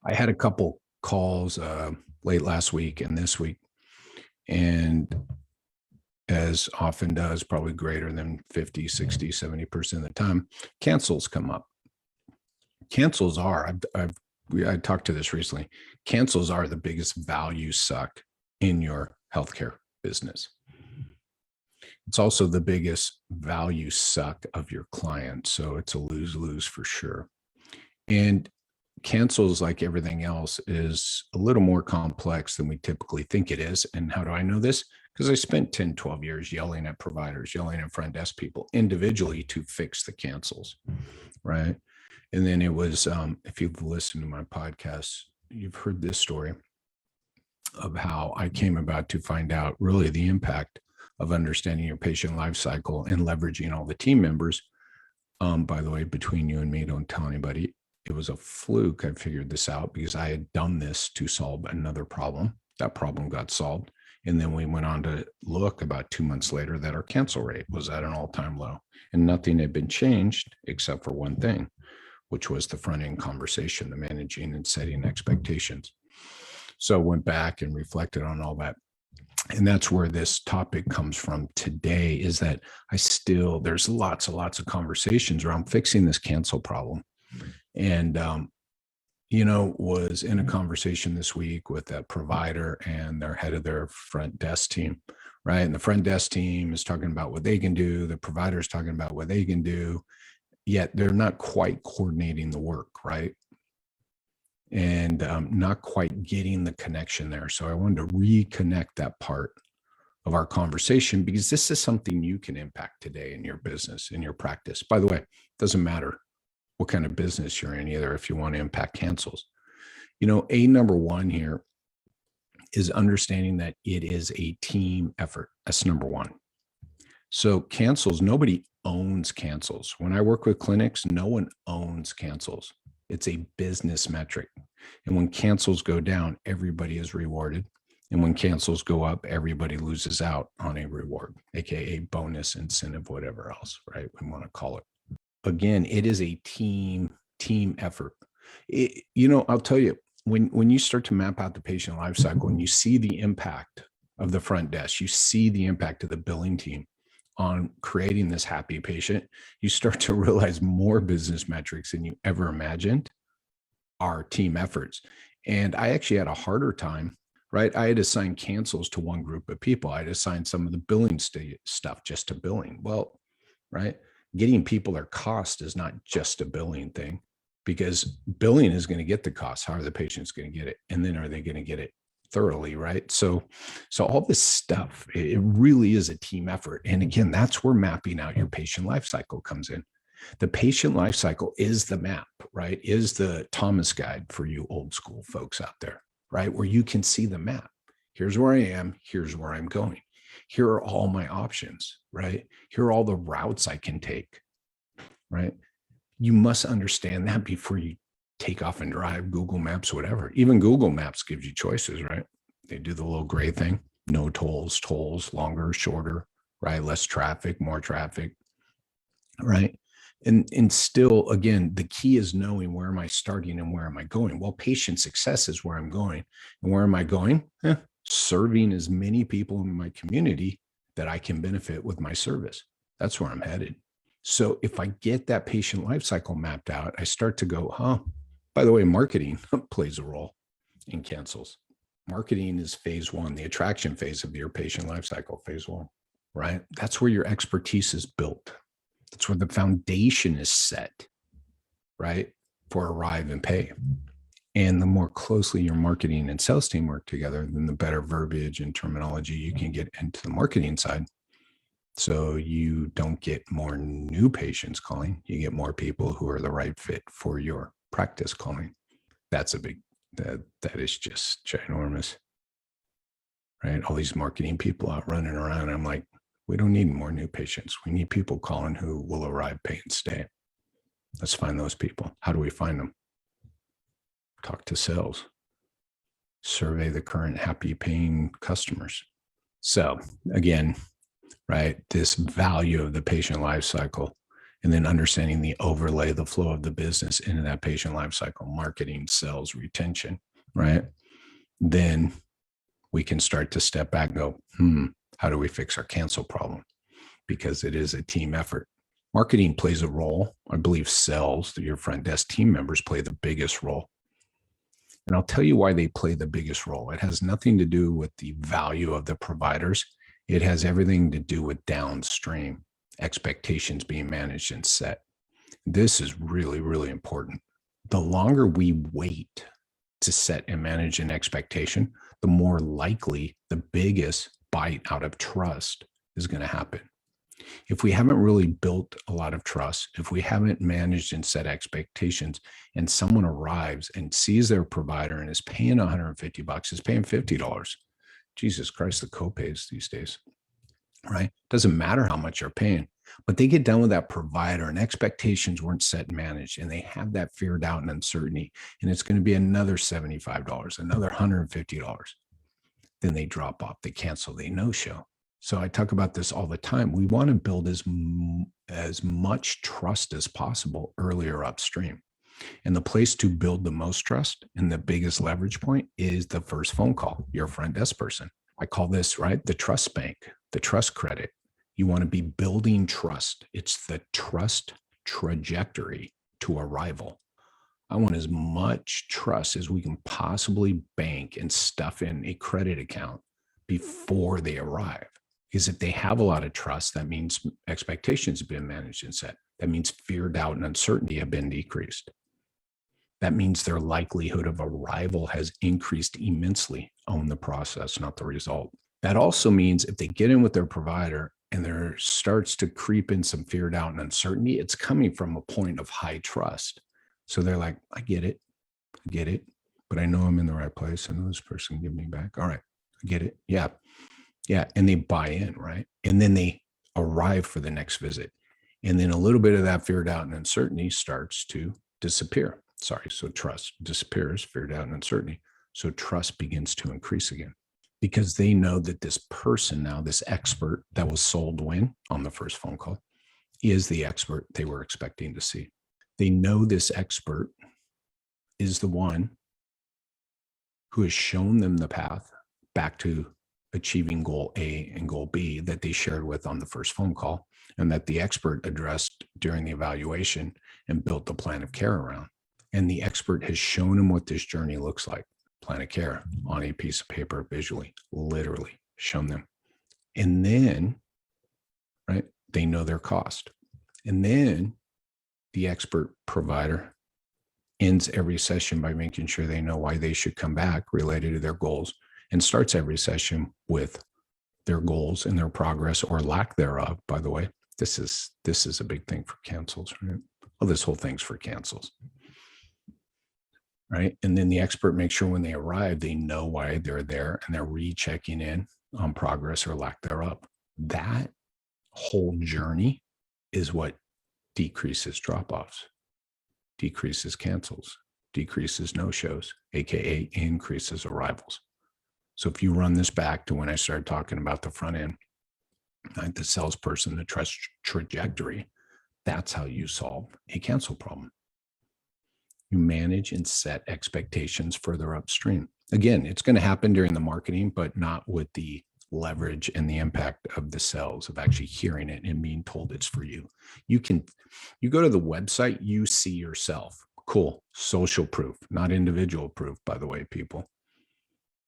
I had a couple calls late last week and this week, and as often does, probably greater than 50, 60, 70% of the time, cancels come up. Cancels are, I talked to this recently, cancels are the biggest value suck in your healthcare business. It's also the biggest value suck of your client. So it's a lose-lose for sure. And cancels, like everything else, is a little more complex than we typically think it is. And how do I know this? Because I spent 10, 12 years yelling at providers, yelling at front desk people individually to fix the cancels, right? And then it was, if you've listened to my podcast, you've heard this story of how I came about to find out really the impact of understanding your patient life cycle and leveraging all the team members. By the way, between you and me, don't tell anybody. It was a fluke. I figured this out because I had done this to solve another problem. That problem got solved. And then we went on to look about 2 months later that our cancel rate was at an all-time low. And nothing had been changed except for one thing, which was the front-end conversation, the managing and setting expectations. So I went back and reflected on all that. And that's where this topic comes from today, is that there's lots and lots of conversations around fixing this cancel problem. And, was in a conversation this week with a provider and their head of their front desk team, right? And the front desk team is talking about what they can do. The provider is talking about what they can do, yet they're not quite coordinating the work, right? And not quite getting the connection there. So I wanted to reconnect that part of our conversation, because this is something you can impact today in your business, in your practice. By the way, it doesn't matter what kind of business you're in either if you want to impact cancels. Number one here is understanding that it is a team effort. That's number one. So cancels, nobody owns cancels. When I work with clinics, no one owns cancels. It's a business metric. And when cancels go down, everybody is rewarded. And when cancels go up, everybody loses out on a reward, AKA bonus, incentive, whatever else, right? We want to call it. Again, it is a team effort. I'll tell you, when you start to map out the patient life cycle and you see the impact of the front desk, you see the impact of the billing team on creating this happy patient, you start to realize more business metrics than you ever imagined are team efforts. And I actually had a harder time, right? I had assigned cancels to one group of people. I had assigned some of the billing stuff just to billing. Well, right? Getting people their cost is not just a billing thing, because billing is going to get the cost. How are the patients going to get it? And then are they going to get it thoroughly, right? So all this stuff, it really is a team effort. And again, that's where mapping out your patient life cycle comes in. The patient life cycle is the map, right? Is the Thomas guide for you old school folks out there, right? Where you can see the map. Here's where I am. Here's where I'm going. Here are all my options, right? Here are all the routes I can take, right? You must understand that before you take off and drive, Google Maps, whatever. Even Google Maps gives you choices, right? They do the little gray thing, no tolls, longer, shorter, right? Less traffic, more traffic, right? And still, again, the key is knowing where am I starting and where am I going? Well, patient success is where I'm going. And where am I going? Serving as many people in my community that I can benefit with my service. That's where I'm headed. So if I get that patient life cycle mapped out, I start to go, by the way, marketing plays a role in cancels. Marketing is phase one, the attraction phase of your patient life cycle, phase one, right? That's where your expertise is built. That's where the foundation is set, right? For arrive and pay. And the more closely your marketing and sales team work together, then the better verbiage and terminology you can get into the marketing side. So you don't get more new patients calling, you get more people who are the right fit for your practice calling. That's that is just ginormous, right? All these marketing people out running around. I'm like, we don't need more new patients. We need people calling who will arrive, pay, and stay. Let's find those people. How do we find them? Talk to sales. Survey the current happy paying customers. So again, right, this value of the patient life cycle And then understanding the overlay, the flow of the business into that patient life cycle, marketing, sales, retention, right? Then we can start to step back and go, how do we fix our cancel problem? Because it is a team effort. Marketing plays a role. I believe sales, your front desk team members play the biggest role. And I'll tell you why they play the biggest role. It has nothing to do with the value of the providers. It has everything to do with downstream expectations being managed and set. This is really, really important. The longer we wait to set and manage an expectation, the more likely the biggest bite out of trust is going to happen. If we haven't really built a lot of trust, if we haven't managed and set expectations, and someone arrives and sees their provider and is paying $150, is paying $50. Jesus Christ, the copays these days, right? Doesn't matter how much you're paying, but they get done with that provider and expectations weren't set and managed, and they have that fear, doubt, and uncertainty, and it's going to be another $75, another $150. Then they drop off, they cancel, they no-show. So I talk about this all the time. We want to build as much trust as possible earlier upstream. And the place to build the most trust and the biggest leverage point is the first phone call, your front desk person. I call this, right, the trust bank, the trust credit. You want to be building trust. It's the trust trajectory to arrival. I want as much trust as we can possibly bank and stuff in a credit account before they arrive. Because if they have a lot of trust, that means expectations have been managed and set. That means fear, doubt, and uncertainty have been decreased. That means their likelihood of arrival has increased immensely. Own the process, not the result. That also means if they get in with their provider and there starts to creep in some fear, doubt, and uncertainty, it's coming from a point of high trust. So they're like, I get it, but I know I'm in the right place. I know this person can give me back. All right, I get it. Yeah. And they buy in, right? And then they arrive for the next visit. And then a little bit of that fear, doubt, and uncertainty starts to disappear. So trust disappears, fear, doubt, and uncertainty. So trust begins to increase again because they know that this person now, this expert that was sold when on the first phone call, is the expert they were expecting to see. They know this expert is the one who has shown them the path back to achieving goal A and goal B that they shared with on the first phone call, and that the expert addressed during the evaluation and built the plan of care around. And the expert has shown them what this journey looks like, plan of care on a piece of paper, visually, literally shown them. And then, right, they know their cost. And then the expert provider ends every session by making sure they know why they should come back related to their goals, and starts every session with their goals and their progress or lack thereof. By the way, this is a big thing for cancels, right? Well, this whole thing's for cancels, right? And then the expert makes sure when they arrive, they know why they're there and they're rechecking in on progress or lack thereof. That whole journey is what decreases drop-offs, decreases cancels, decreases no-shows, AKA increases arrivals. So if you run this back to when I started talking about the front end, right, the salesperson, the trust trajectory, that's how you solve a cancel problem. You manage and set expectations further upstream. Again, it's going to happen during the marketing, but not with the leverage and the impact of the sales, of actually hearing it and being told it's for you. You go to the website, you see yourself. Cool. Social proof, not individual proof, by the way, people.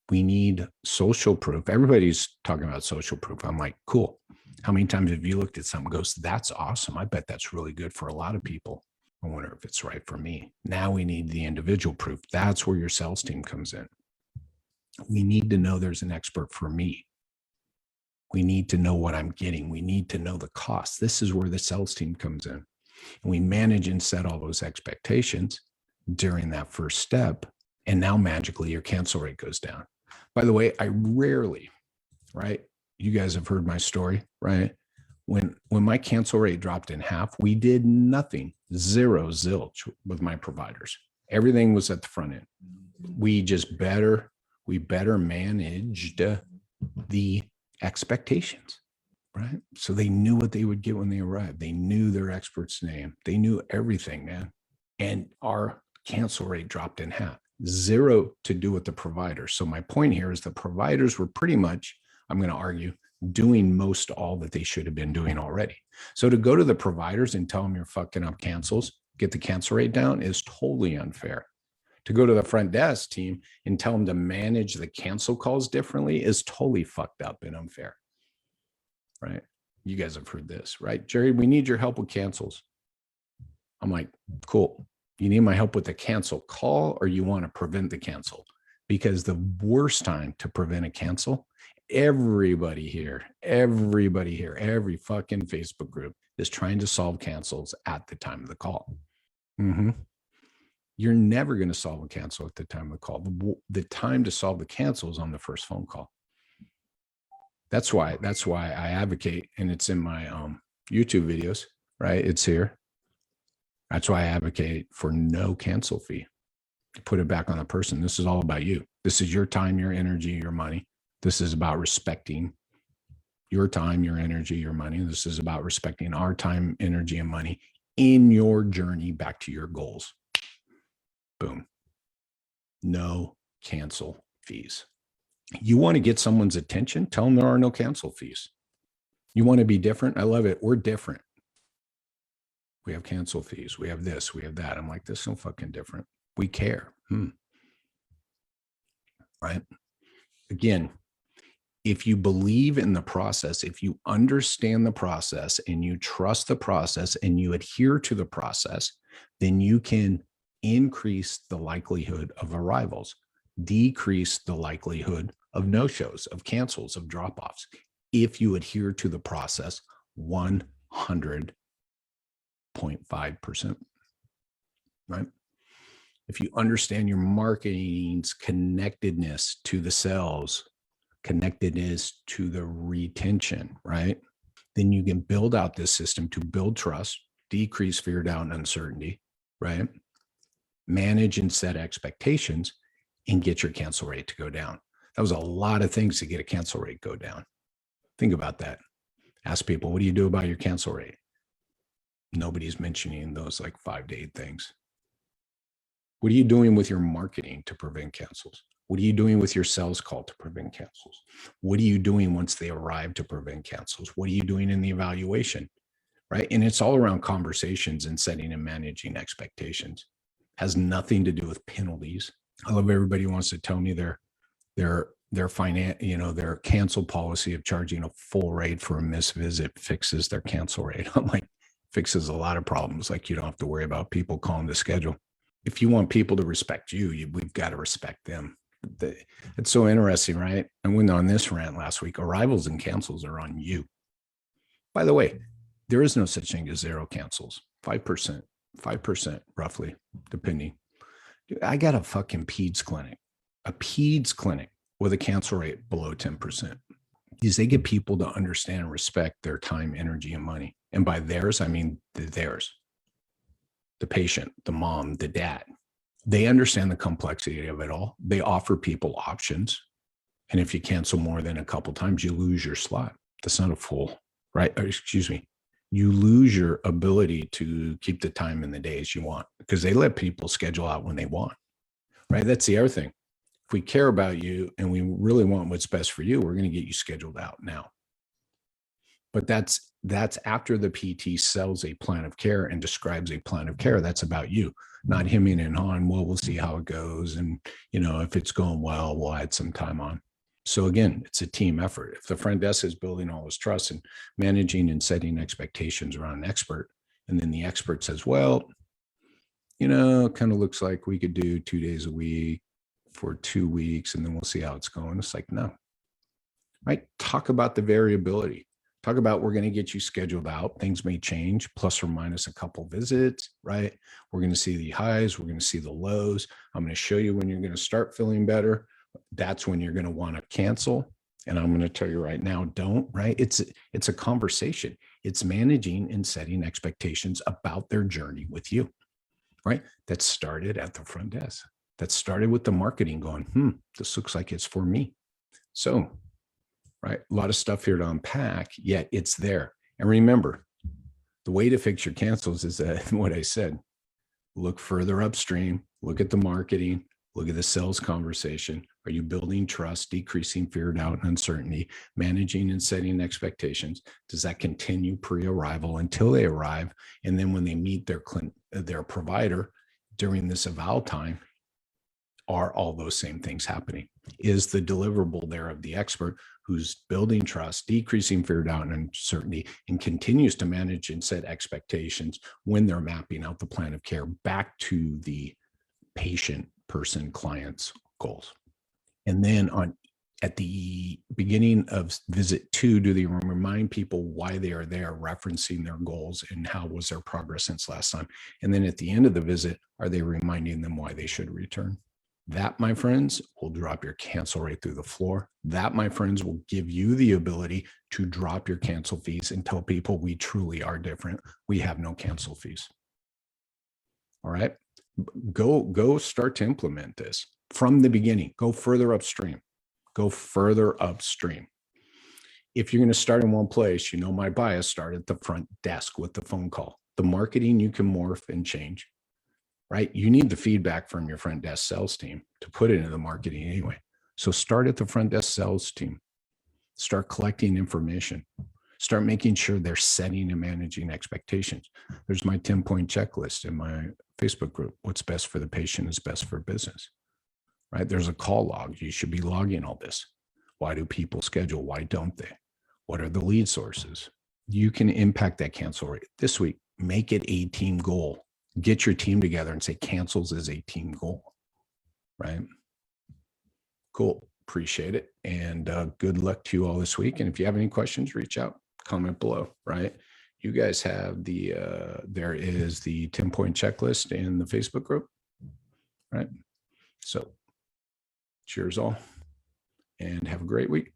We need social proof. Everybody's talking about social proof. I'm like, cool. How many times have you looked at something and goes, that's awesome. I bet that's really good for a lot of people. I wonder if it's right for me. Now we need the individual proof. That's where your sales team comes in. We need to know there's an expert for me. We need to know what I'm getting. We need to know the cost. This is where the sales team comes in. And we manage and set all those expectations during that first step. And now magically your cancel rate goes down. By the way, I rarely, right? You guys have heard my story, right? When my cancel rate dropped in half, we did nothing, zero zilch with my providers. Everything was at the front end. We better managed the expectations. right? So they knew what they would get when they arrived. They knew their expert's name. They knew everything, man. And our cancel rate dropped in half. Zero to do with the providers. So my point here is the providers were pretty much, I'm going to argue, doing most all that they should have been doing already. So to go to the providers and tell them you're fucking up cancels, get the cancel rate down is totally unfair. To go to the front desk team and tell them to manage the cancel calls differently is totally fucked up and unfair. Right? You guys have heard this, right? Jerry, we need your help with cancels. I'm like, cool. You need my help with the cancel call, or you want to prevent the cancel? Because the worst time to prevent a cancel, everybody here, every fucking Facebook group is trying to solve cancels at the time of the call. You're never going to solve a cancel at the time of the call. The time to solve the cancel is on the first phone call. That's why I advocate, and it's in my YouTube videos, right? It's here. That's why I advocate for no cancel fee. Put it back on the person. This is all about you. This is your time, your energy, your money. This is about respecting your time, your energy, your money. This is about respecting our time, energy, and money in your journey back to your goals. Boom. No cancel fees. You want to get someone's attention? Tell them there are no cancel fees. You want to be different? I love it. We're different. We have cancel fees. We have this. We have that. I'm like, this is so fucking different. We care. Right? Again, if you believe in the process, if you understand the process and you trust the process and you adhere to the process, then you can increase the likelihood of arrivals, decrease the likelihood of no-shows, of cancels, of drop-offs, if you adhere to the process 100.5%, right? If you understand your marketing's connectedness to the sales, connectedness to the retention, right? Then you can build out this system to build trust, decrease fear, doubt, and uncertainty, right? Manage and set expectations and get your cancel rate to go down. That was a lot of things to get a cancel rate go down. Think about that. Ask people, what do you do about your cancel rate? Nobody's mentioning those like 5 to 8 things. What are you doing with your marketing to prevent cancels? What are you doing with your sales call to prevent cancels? What are you doing once they arrive to prevent cancels? What are you doing in the evaluation, right? And it's all around conversations and setting and managing expectations. Has nothing to do with penalties. I love everybody who wants to tell me their finance, their cancel policy of charging a full rate for a missed visit fixes their cancel rate. I'm like, fixes a lot of problems. Like, you don't have to worry about people calling the schedule. If you want people to respect you, we've got to respect them. It's so interesting, right? I went on this rant last week. Arrivals and cancels are on you. By the way, there is no such thing as zero cancels. 5% roughly, depending. I got a fucking peds clinic with a cancel rate below 10%. Because they get people to understand and respect their time, energy, and money. And by theirs, I mean theirs. The patient, the mom, the dad. They understand the complexity of it all. They offer people options. And if you cancel more than a couple times, you lose your slot. That's not a full, right? Or, excuse me. You lose your ability to keep the time in the days you want because they let people schedule out when they want, right? That's the other thing. If we care about you and we really want what's best for you, we're going to get you scheduled out now. But that's after the PT sells a plan of care and describes a plan of care. That's about you, not him in and on. Well, we'll see how it goes. And, if it's going well, we'll add some time on. So again, it's a team effort. If the front desk is building all this trust and managing and setting expectations around an expert, and then the expert says, well, kind of looks like we could do 2 days a week for 2 weeks, and then we'll see how it's going. It's like, no, right? Talk about the variability. Talk about, we're going to get you scheduled out. Things may change, plus or minus a couple visits, right? We're going to see the highs. We're going to see the lows. I'm going to show you when you're going to start feeling better. That's when you're going to want to cancel. And I'm going to tell you right now, don't, right? It's a conversation. It's managing and setting expectations about their journey with you, right? That started at the front desk. That started with the marketing going, this looks like it's for me. So right? A lot of stuff here to unpack, yet it's there. And remember, the way to fix your cancels is what I said. Look further upstream, look at the marketing, look at the sales conversation. Are you building trust, decreasing fear, doubt, and uncertainty, managing and setting expectations? Does that continue pre-arrival until they arrive? And then when they meet their provider during this eval time, are all those same things happening? Is the deliverable there of the expert who's building trust, decreasing fear, doubt, and uncertainty, and continues to manage and set expectations when they're mapping out the plan of care back to the patient, person, client's goals? And then at the beginning of visit 2, do they remind people why they are there, referencing their goals and how was their progress since last time? And then at the end of the visit, are they reminding them why they should return? That, my friends, will drop your cancel rate through the floor. That, my friends, will give you the ability to drop your cancel fees and tell people we truly are different. We have no cancel fees. All right. Go start to implement this from the beginning. Go further upstream. Go further upstream. If you're going to start in one place, you know my bias, start at the front desk with the phone call. The marketing you can morph and change, right? You need the feedback from your front desk sales team to put it into the marketing anyway. So start at the front desk sales team. Start collecting information. Start making sure they're setting and managing expectations. There's my 10-point checklist in my Facebook group. What's best for the patient is best for business, right? There's a call log. You should be logging all this. Why do people schedule? Why don't they? What are the lead sources? You can impact that cancel rate this week. Make it a team goal. Get your team together and say cancels is a team goal, right? Cool. Appreciate it. And good luck to you all this week. And if you have any questions, reach out, comment below, right? You guys have there is the 10-point checklist in the Facebook group, right? So cheers all and have a great week.